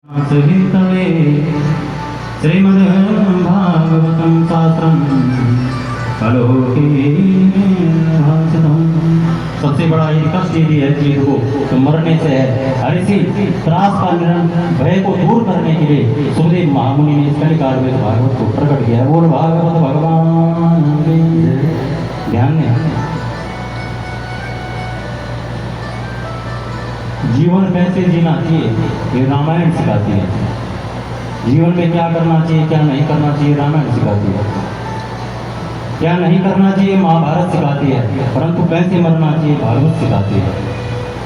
सहितवे श्रीमद्भागवतं शास्त्रं सबसे बड़ा ये कष्ट यदि है जीव को तो मरने से है। हर इसी त्रास का भय को दूर करने के लिए सुखदेव महामुनि ने इस कलिकाल में भागवत को प्रकट किया। बोल भागवत भगवान ध्यान में जीवन कैसे जीना चाहिए ये रामायण सिखाती है। जीवन में क्या करना चाहिए क्या नहीं करना चाहिए रामायण सिखाती है। क्या नहीं करना चाहिए महाभारत सिखाती है, परंतु कैसे मरना चाहिए भागवत सिखाती है।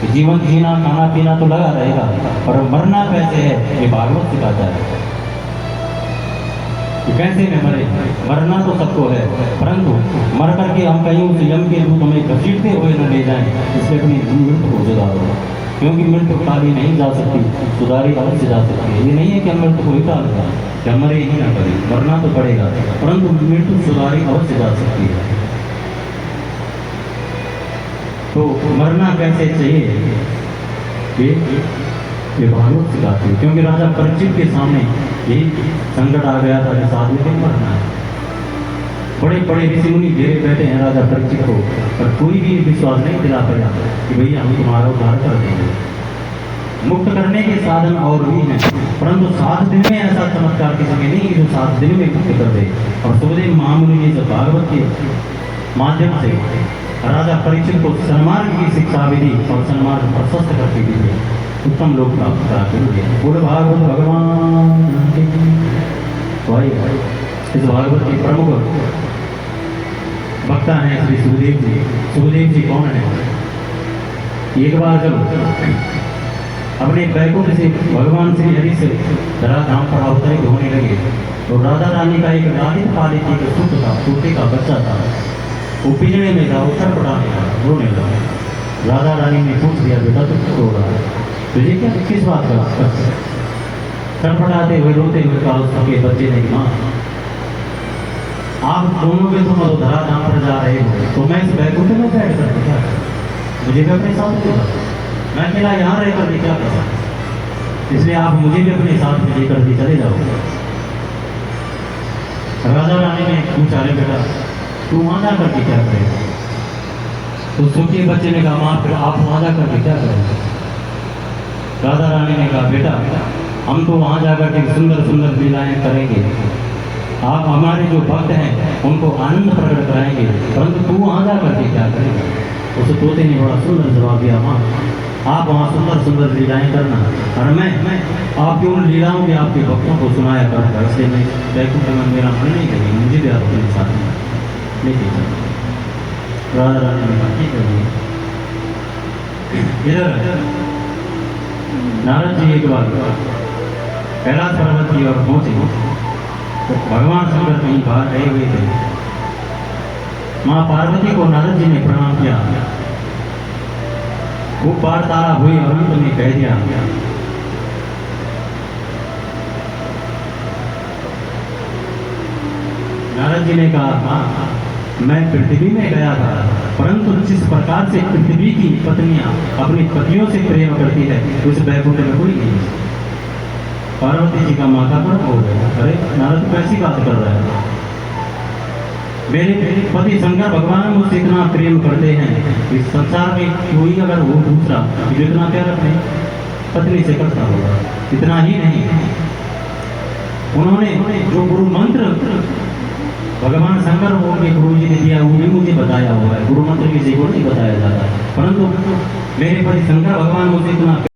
कि जीवन जीना खाना पीना तो लगा रहेगा पर मरना कैसे है ये भागवत सिखाता है। कि कैसे में मरे, मरना तो सबको है परंतु मर करके हम कहीं उस यम के दूत हमें घसीटते हुए न ले जाएं, इसलिए अपनी मृत्यु को सुधारो। क्योंकि मृत्यु टाली नहीं जा सकती, सुधारी अवश्य जा सकती है। ये नहीं है कि हम मृत्यु को ही टाल दें, क्या मरे ही ना करें, मरना तो पड़ेगा परंतु मृत्यु सुधारी अवश्य जा सकती है। तो मरना कैसे चाहिए ये भागवत सिखाती है। क्योंकि राजा परीक्षित के सामने यही संकट आ गया था कि साधु को मरना है। बड़े बड़े ऋषि मुनि घेरे बैठे हैं राजा परीक्षित को, पर कोई भी विश्वास नहीं दिला पाया कि भैया हम तुम्हारा उद्धार कर देंगे। मुक्त करने के साधन और भी हैं परंतु 7 दिन में ऐसा चमत्कार किसी के नहीं कि जो 7 दिन में मुक्त कर दे। और सुखदेव महामुनि ने जब भागवत के माध्यम से राजा परीक्षित को सन्मार्ग की शिक्षा विधि और सन्मार्ग प्रशस्त करके दी उत्तम लोग प्राप्त करा के लिए बोल भागवत भगवान। इस भागवत के प्रमुख वक्ता हैं श्री सुखदेव जी। सुखदेव जी कौन है? एक बार जब अपने बैकुंठ से भगवान श्री हरि से धरा धाम पर अवतरित होने लगे तो राधा रानी का एक लालित पालित एक सुख था, तोते का बच्चा था। वो पिंजरे में था, उछल पड़ाने लगा, रोने लगा। राधा रानी ने पूछ दिया बेटा तू क्यों रो रहा है, तुझे क्या किस बात का छटपटाते हुए रोते हुए कहा उसके बच्चे ने माँ आप दोनों के तुम धरा धाम पर जा रहे हो तो मैं इस बैकुंठ में बैठ कर क्या मुझे भी अपने साथ लेगा, मैं अकेला यहाँ रह कर क्या कर सकता, इसलिए आप मुझे भी अपने साथ में लेकर के चले जाओ। राजा रानी ने पूछा अरे बेटा तू वहाँ जा करके क्या करेगा? तो सुखी बच्चे ने कहा माँ फिर आप वहाँ जा करके क्या करेंगे? राजा रानी ने कहा बेटा हम तो वहाँ जाकर के सुंदर सुंदर लीलाएं करेंगे, आप हमारे जो भक्त हैं उनको आनंद प्रकट कराएंगे, परंतु तू वहाँ जा करके क्या करेगा? उस तोते ने बड़ा सुंदर जवाब दिया माँ आप वहाँ सुंदर सुंदर लीलाएं करना और मैं आपकी उन लीलाओं के आपके भक्तों को सुनाया करूँगा। इसलिए मैं बैकुंठ में मेरा मन नहीं करेगी, मुझे भी आप अपने साथ लेके जाओ। राजा रानी ने कहा ठीक है। इधर नारद जी एक बार कैलाश पर्वत की ओर पहुंचे तो भगवान शंकर कहीं बाहर रहे हुए थे। माँ पार्वती को नारद जी ने प्रणाम किया, खूब बार तारा हुई और अंत में कह दिया नारद जी ने कहा माँ मैं पृथ्वी में गया था परंतु जिस प्रकार से पृथ्वी की पत्नियां अपने पतियों से प्रेम करती है उस बैकुंठ में कोई नहीं। पार्वती जी का माथा पर हो गया, अरे नारद कैसी बात कर रहा है, मेरे पति शंकर भगवान मुझसे इतना प्रेम करते हैं इस संसार में कोई अगर वो दूसरा जितना प्यार अपने पत्नी से करता होगा। इतना ही नहीं उन्होंने जो गुरु मंत्र भगवान शंकर को गुरु जी ने दिया वो भी मुझे बताया हुआ है। गुरु मंत्र किसी को नहीं बताया जाता परंतु मेरे पति शंकर भगवान मुझे इतना